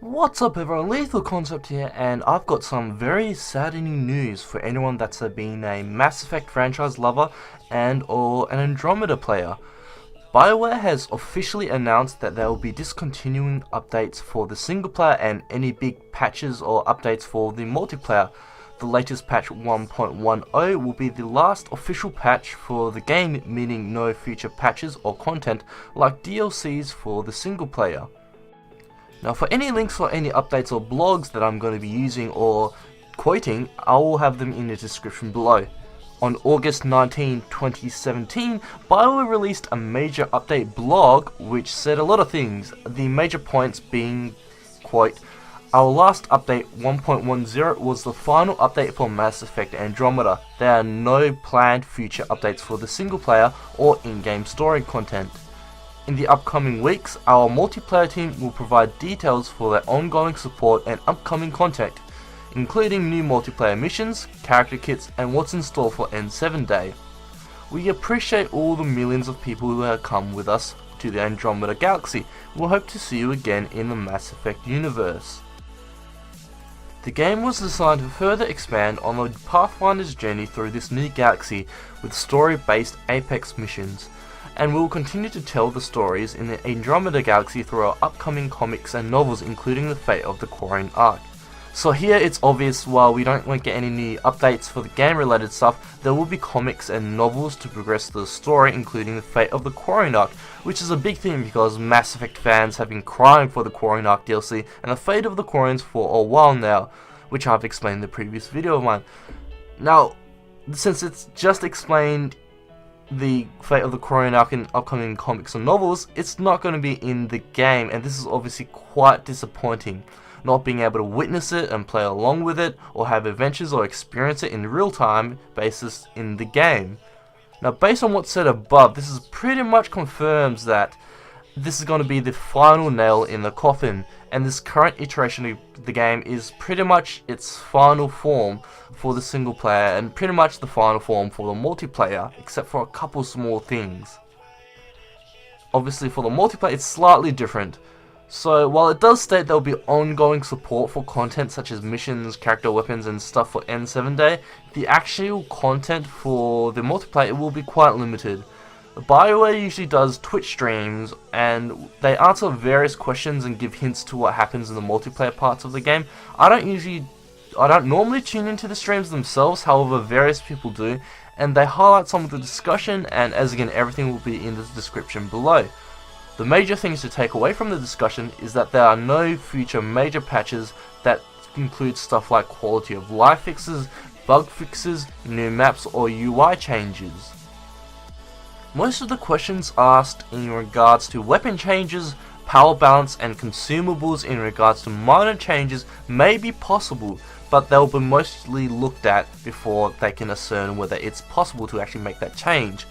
What's up everyone, Lethal Concept here, and I've got some very saddening news for anyone that's been a Mass Effect franchise lover and or an Andromeda player. Bioware has officially announced that they will be discontinuing updates for the single player and any big patches or updates for the multiplayer. The latest patch 1.10 will be the last official patch for the game, meaning no future patches or content like DLCs for the single player. Now for any links or any updates or blogs that I'm going to be using or quoting, I will have them in the description below. On August 19, 2017, Bioware released a major update blog which said a lot of things, the major points being, quote, "Our last update 1.10 was the final update for Mass Effect Andromeda. There are no planned future updates for the single player or in-game story content. In the upcoming weeks, our multiplayer team will provide details for their ongoing support and upcoming content, including new multiplayer missions, character kits, and what's in store for N7 Day. We appreciate all the millions of people who have come with us to the Andromeda Galaxy. We'll hope to see you again in the Mass Effect universe." The game was designed to further expand on the Pathfinder's journey through this new galaxy with story-based Apex missions, and we will continue to tell the stories in the Andromeda Galaxy through our upcoming comics and novels, including the fate of the Quarian arc. So here it's obvious, while we don't get any new updates for the game related stuff, there will be comics and novels to progress the story, including the fate of the Quarian arc, which is a big thing because Mass Effect fans have been crying for the Quarian arc DLC and the fate of the Quarians for a while now, which I've explained in the previous video of mine. Now, since it's just explained the fate of the Quarian arc in upcoming comics and novels, it's not going to be in the game, and this is obviously quite disappointing, not being able to witness it and play along with it or have adventures or experience it in real time basis in the game. Now based on what's said above, this is pretty much confirms that this is going to be the final nail in the coffin, and this current iteration of the game is pretty much its final form for the single player and pretty much the final form for the multiplayer, except for a couple small things. Obviously for the multiplayer it's slightly different. So while it does state there will be ongoing support for content such as missions, character weapons and stuff for N7 Day, the actual content for the multiplayer will be quite limited. Bioware usually does Twitch streams and they answer various questions and give hints to what happens in the multiplayer parts of the game. I don't normally tune into the streams themselves, however various people do, and they highlight some of the discussion, and as again everything will be in the description below. The major things to take away from the discussion is that there are no future major patches that include stuff like quality of life fixes, bug fixes, new maps or UI changes. Most of the questions asked in regards to weapon changes, power balance and consumables in regards to minor changes may be possible, but they'll be mostly looked at before they can discern whether it's possible to actually make that change.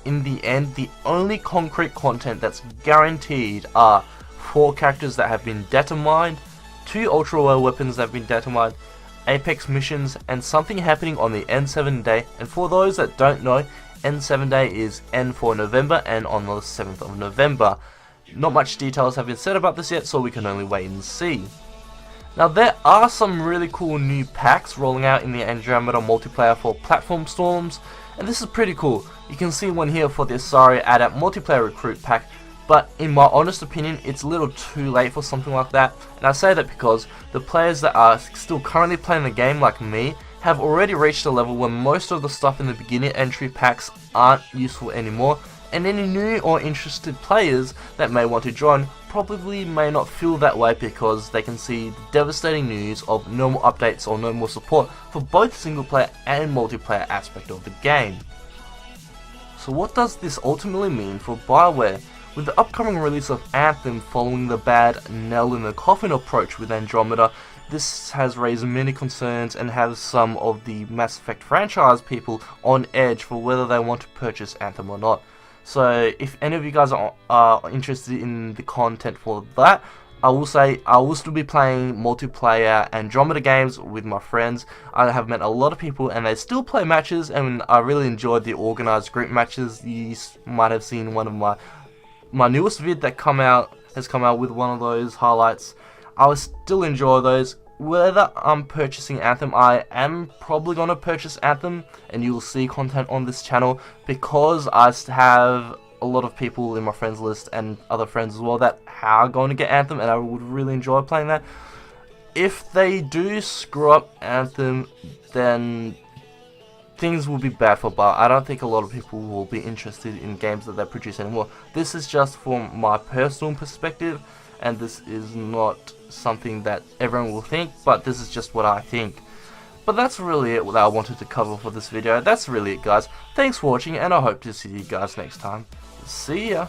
In the end, the only concrete content that's guaranteed are 4 characters that have been data mined, 2 ultra rare weapons that have been data mined, Apex missions, and something happening on the N7 Day. And for those that don't know, N7 Day is N for November and on the 7th of November. Not much details have been said about this yet, so we can only wait and see. Now there are some really cool new packs rolling out in the Andromeda multiplayer for platform storms, and this is pretty cool. You can see one here for the Asari Adapt multiplayer recruit pack, but in my honest opinion it's a little too late for something like that, and I say that because the players that are still currently playing the game like me have already reached a level where most of the stuff in the beginner entry packs aren't useful anymore, and any new or interested players that may want to join probably may not feel that way because they can see the devastating news of no more updates or no more support for both single player and multiplayer aspect of the game. So what does this ultimately mean for Bioware? With the upcoming release of Anthem following the bad nail in the coffin approach with Andromeda, this has raised many concerns and has some of the Mass Effect franchise people on edge for whether they want to purchase Anthem or not. So if any of you guys are interested in the content for that, I will say I will still be playing multiplayer Andromeda games with my friends. I have met a lot of people and they still play matches, and I really enjoyed the organized group matches. You might have seen one of my newest vid that has come out with one of those highlights. I will still enjoy those. Whether I'm purchasing Anthem, I am probably going to purchase Anthem, and you will see content on this channel, because I have a lot of people in my friends list and other friends as well that are going to get Anthem, and I would really enjoy playing that. If they do screw up Anthem, then things will be bad for Bioware. I don't think a lot of people will be interested in games that they produce anymore. This is just from my personal perspective, and this is not something that everyone will think, but this is just what I think. But that's really it that I wanted to cover for this video. That's really it, guys. Thanks for watching, and I hope to see you guys next time. See ya!